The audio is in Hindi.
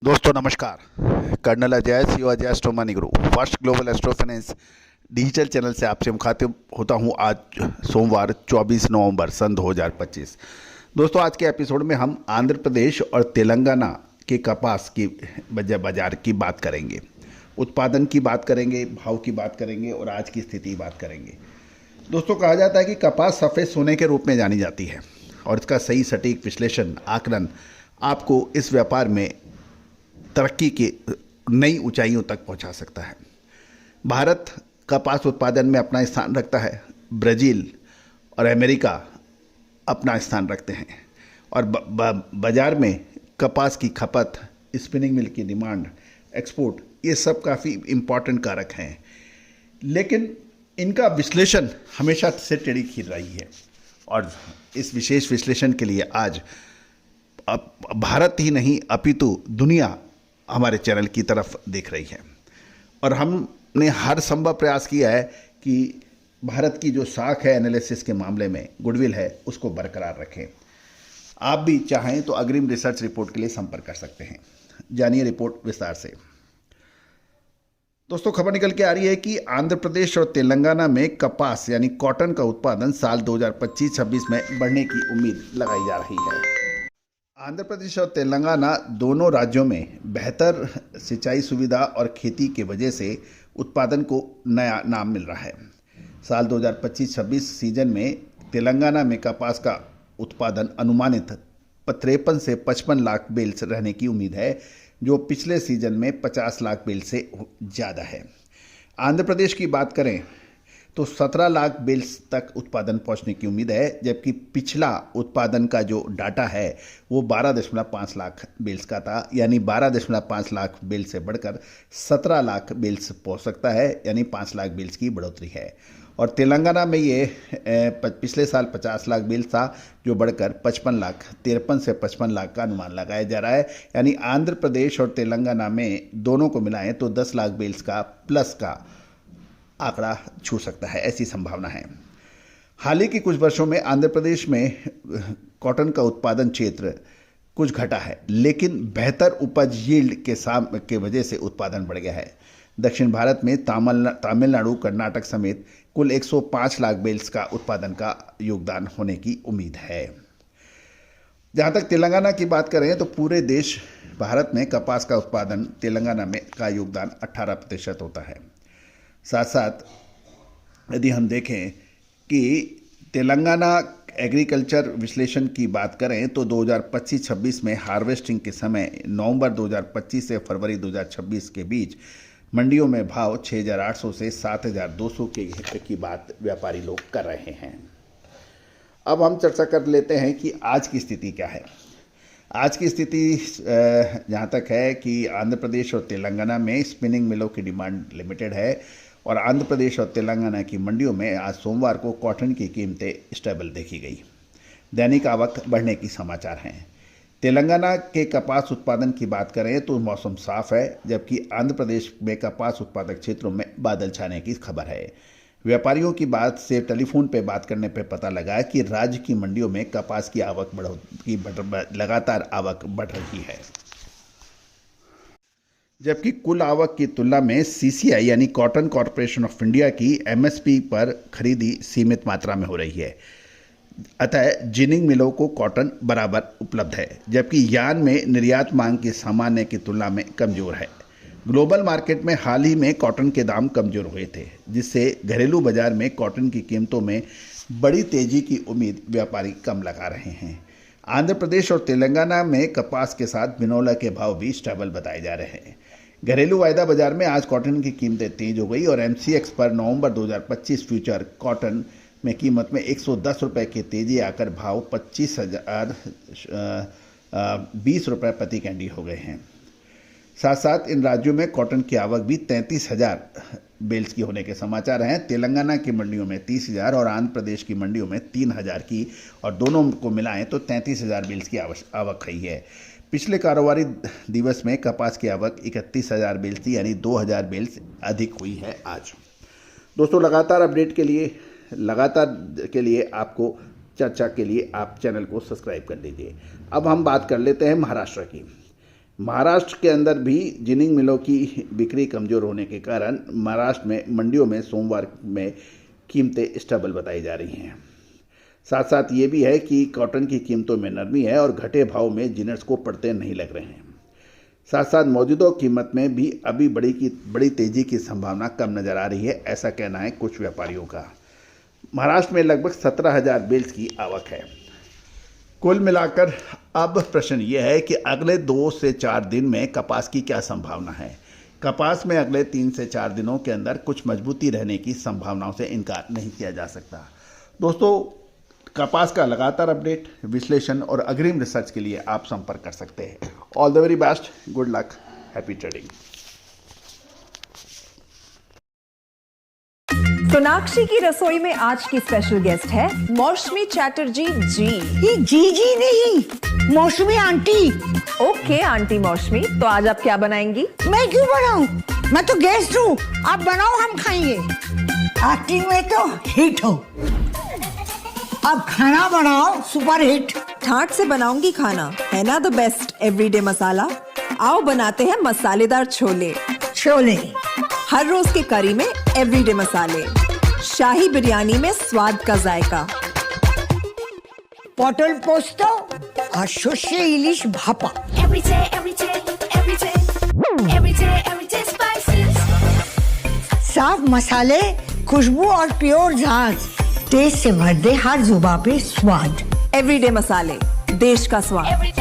दोस्तों नमस्कार। Colonel Ajay Shivaji astro money guru first global astro finance digital channel से आपसे मुखातिब होता हूं। आज सोमवार 24 नवंबर सन 2025। दोस्तों आज के एपिसोड में हम आंध्र प्रदेश और तेलंगाना के कपास की बाजार की बात करेंगे, उत्पादन की बात करेंगे, भाव की बात करेंगे और आज की स्थिति की बात करेंगे। दोस्तों कहा जाता है कि कपास सफ़ेद सोने के रूप में जानी जाती है और इसका सही सटीक विश्लेषण आकलन आपको इस व्यापार में तरक्की की नई ऊंचाइयों तक पहुंचा सकता है। भारत कपास उत्पादन में अपना स्थान रखता है, ब्राज़ील और अमेरिका अपना स्थान रखते हैं और बाज़ार में कपास की खपत, स्पिनिंग मिल की डिमांड, एक्सपोर्ट, ये सब काफ़ी इम्पॉर्टेंट कारक हैं, लेकिन इनका विश्लेषण हमेशा से टेढ़ी खीर रही है। और इस विशेष विश्लेषण के लिए आज भारत ही नहीं अपितु दुनिया हमारे चैनल की तरफ देख रही है और हमने हर संभव प्रयास किया है कि भारत की जो साख है एनालिसिस के मामले में, गुडविल है, उसको बरकरार रखें। आप भी चाहें तो अग्रिम रिसर्च रिपोर्ट के लिए संपर्क कर सकते हैं। जानिए रिपोर्ट विस्तार से। दोस्तों खबर निकल के आ रही है कि आंध्र प्रदेश और तेलंगाना में कपास यानी कॉटन का उत्पादन साल 2025-26 में बढ़ने की उम्मीद लगाई जा रही है। आंध्र प्रदेश और तेलंगाना दोनों राज्यों में बेहतर सिंचाई सुविधा और खेती की वजह से उत्पादन को नया नाम मिल रहा है। साल 2025-26 सीजन में तेलंगाना में कपास का उत्पादन अनुमानित 53 से 55 लाख बेल्स रहने की उम्मीद है, जो पिछले सीजन में 50 लाख बेल से ज़्यादा है। आंध्र प्रदेश की बात करें तो 17 लाख बेल्स तक उत्पादन पहुंचने की उम्मीद है, जबकि पिछला उत्पादन का जो डाटा है वो 12.5 लाख बेल्स का था, यानी 12.5 लाख बेल से बढ़कर 17 लाख बेल्स पहुंच सकता है, यानी 5 लाख बेल्स की बढ़ोतरी है। और तेलंगाना में ये पिछले साल 50 लाख बेल्स था, जो बढ़कर 53 से 55 लाख का अनुमान लगाया जा रहा है। यानी आंध्र प्रदेश और तेलंगाना में दोनों को मिलाएं तो 10 लाख बेल्स का प्लस का आंकड़ा छू सकता है, ऐसी संभावना है। हाल ही के कुछ वर्षों में आंध्र प्रदेश में कॉटन का उत्पादन क्षेत्र कुछ घटा है, लेकिन बेहतर उपज यील्ड के वजह से उत्पादन बढ़ गया है। दक्षिण भारत में तमिलनाडु, कर्नाटक समेत कुल 105 लाख बेल्स का उत्पादन का योगदान होने की उम्मीद है। जहाँ तक तेलंगाना की बात करें तो पूरे देश भारत में कपास का उत्पादन तेलंगाना में का योगदान 18% होता है। साथ साथ यदि हम देखें कि तेलंगाना एग्रीकल्चर विश्लेषण की बात करें तो 2025-26 में हार्वेस्टिंग के समय नवंबर 2025 से फरवरी 2026 के बीच मंडियों में भाव 6,800 से 7,200 की बात व्यापारी लोग कर रहे हैं। अब हम चर्चा कर लेते हैं कि आज की स्थिति क्या है। आज की स्थिति जहाँ तक है कि आंध्र प्रदेश और तेलंगाना में स्पिनिंग मिलों की डिमांड लिमिटेड है और आंध्र प्रदेश और तेलंगाना की मंडियों में आज सोमवार को कॉटन की कीमतें स्टेबल देखी गई। दैनिक आवक बढ़ने की समाचार हैं। तेलंगाना के कपास उत्पादन की बात करें तो मौसम साफ है, जबकि आंध्र प्रदेश में कपास उत्पादक क्षेत्रों में बादल छाने की खबर है। व्यापारियों की बात से टेलीफोन पे बात करने पे पता लगा कि राज्य की मंडियों में कपास की लगातार आवक बढ़ रही है, जबकि कुल आवक की तुलना में सीसीआई यानी कॉटन कॉरपोरेशन ऑफ इंडिया की एमएसपी पर खरीदी सीमित मात्रा में हो रही है। अतः जिनिंग मिलों को कॉटन बराबर उपलब्ध है, जबकि यार्न में निर्यात मांग की सामान्य की तुलना में कमजोर है। ग्लोबल मार्केट में हाल ही में कॉटन के दाम कमजोर हुए थे, जिससे घरेलू बाजार में कॉटन की कीमतों में बड़ी तेजी की उम्मीद व्यापारी कम लगा रहे हैं। आंध्र प्रदेश और तेलंगाना में कपास के साथ बिनौला के भाव भी स्टेबल बताए जा रहे हैं। घरेलू वायदा बाजार में आज कॉटन की कीमतें तेज हो गई और एमसीएक्स पर नवंबर 2025 फ्यूचर कॉटन में कीमत में 110 रुपये की तेजी आकर भाव 25,020 रुपये प्रति कैंडी हो गए हैं। साथ साथ इन राज्यों में कॉटन की आवक भी 33,000 बेल्स की होने के समाचार हैं। तेलंगाना की मंडियों में 30,000 और आंध्र प्रदेश की मंडियों में 3,000 की, और दोनों को मिलाएं तो 33,000 बेल्स की आवक हुई है। पिछले कारोबारी दिवस में कपास की आवक 31,000 बेल्स थी, यानी 2,000 बेल्स अधिक हुई है आज। दोस्तों लगातार अपडेट के लिए आपको चर्चा के लिए आप चैनल को सब्सक्राइब कर लीजिए। अब हम बात कर लेते हैं महाराष्ट्र की। महाराष्ट्र के अंदर भी जिनिंग मिलों की बिक्री कमज़ोर होने के कारण महाराष्ट्र में मंडियों में सोमवार में कीमतें स्टेबल बताई जा रही हैं। साथ साथ ये भी है कि कॉटन की कीमतों में नरमी है और घटे भाव में जिनर्स को पड़ते नहीं लग रहे हैं। साथ साथ मौजूदा कीमत में भी अभी बड़ी तेज़ी की संभावना कम नज़र आ रही है, ऐसा कहना है कुछ व्यापारियों का। महाराष्ट्र में लगभग 17,000 बेल्स की आवक है। कुल मिलाकर अब प्रश्न ये है कि अगले 2 से 4 दिन में कपास की क्या संभावना है। कपास में अगले 3 से 4 दिनों के अंदर कुछ मजबूती रहने की संभावनाओं से इनकार नहीं किया जा सकता। दोस्तों, कपास का लगातार अपडेट, विश्लेषण और अग्रिम रिसर्च के लिए आप संपर्क कर सकते हैं। All the very best, good luck, happy trading. Sonakshi की रसोई में आज की स्पेशल गेस्ट है मौसमी चैटर्जी जी। ये जी नहीं, मौसमी आंटी। ओके आंटी मौसमी, तो आज आप क्या बनाएंगी? मैं क्यों बनाऊं? मैं तो गेस्ट हूँ, आप बनाओ, हम खाएंगे। एक्टिंग में तो हिट हो, अब खाना बनाओ सुपर हिट। ठाट से बनाऊंगी खाना, है ना द बेस्ट एवरीडे मसाला। आओ बनाते हैं मसालेदार छोले। छोले हर रोज के करी में एवरीडे मसाले, शाही बिरयानी में स्वाद का जायका। पटल पोस्तो और शोषे इलिश भापा। साफ मसाले, खुशबू और प्योर झांझ, टेस्ट से भर दे हर जुबान पे स्वाद। एवरीडे मसाले, देश का स्वाद।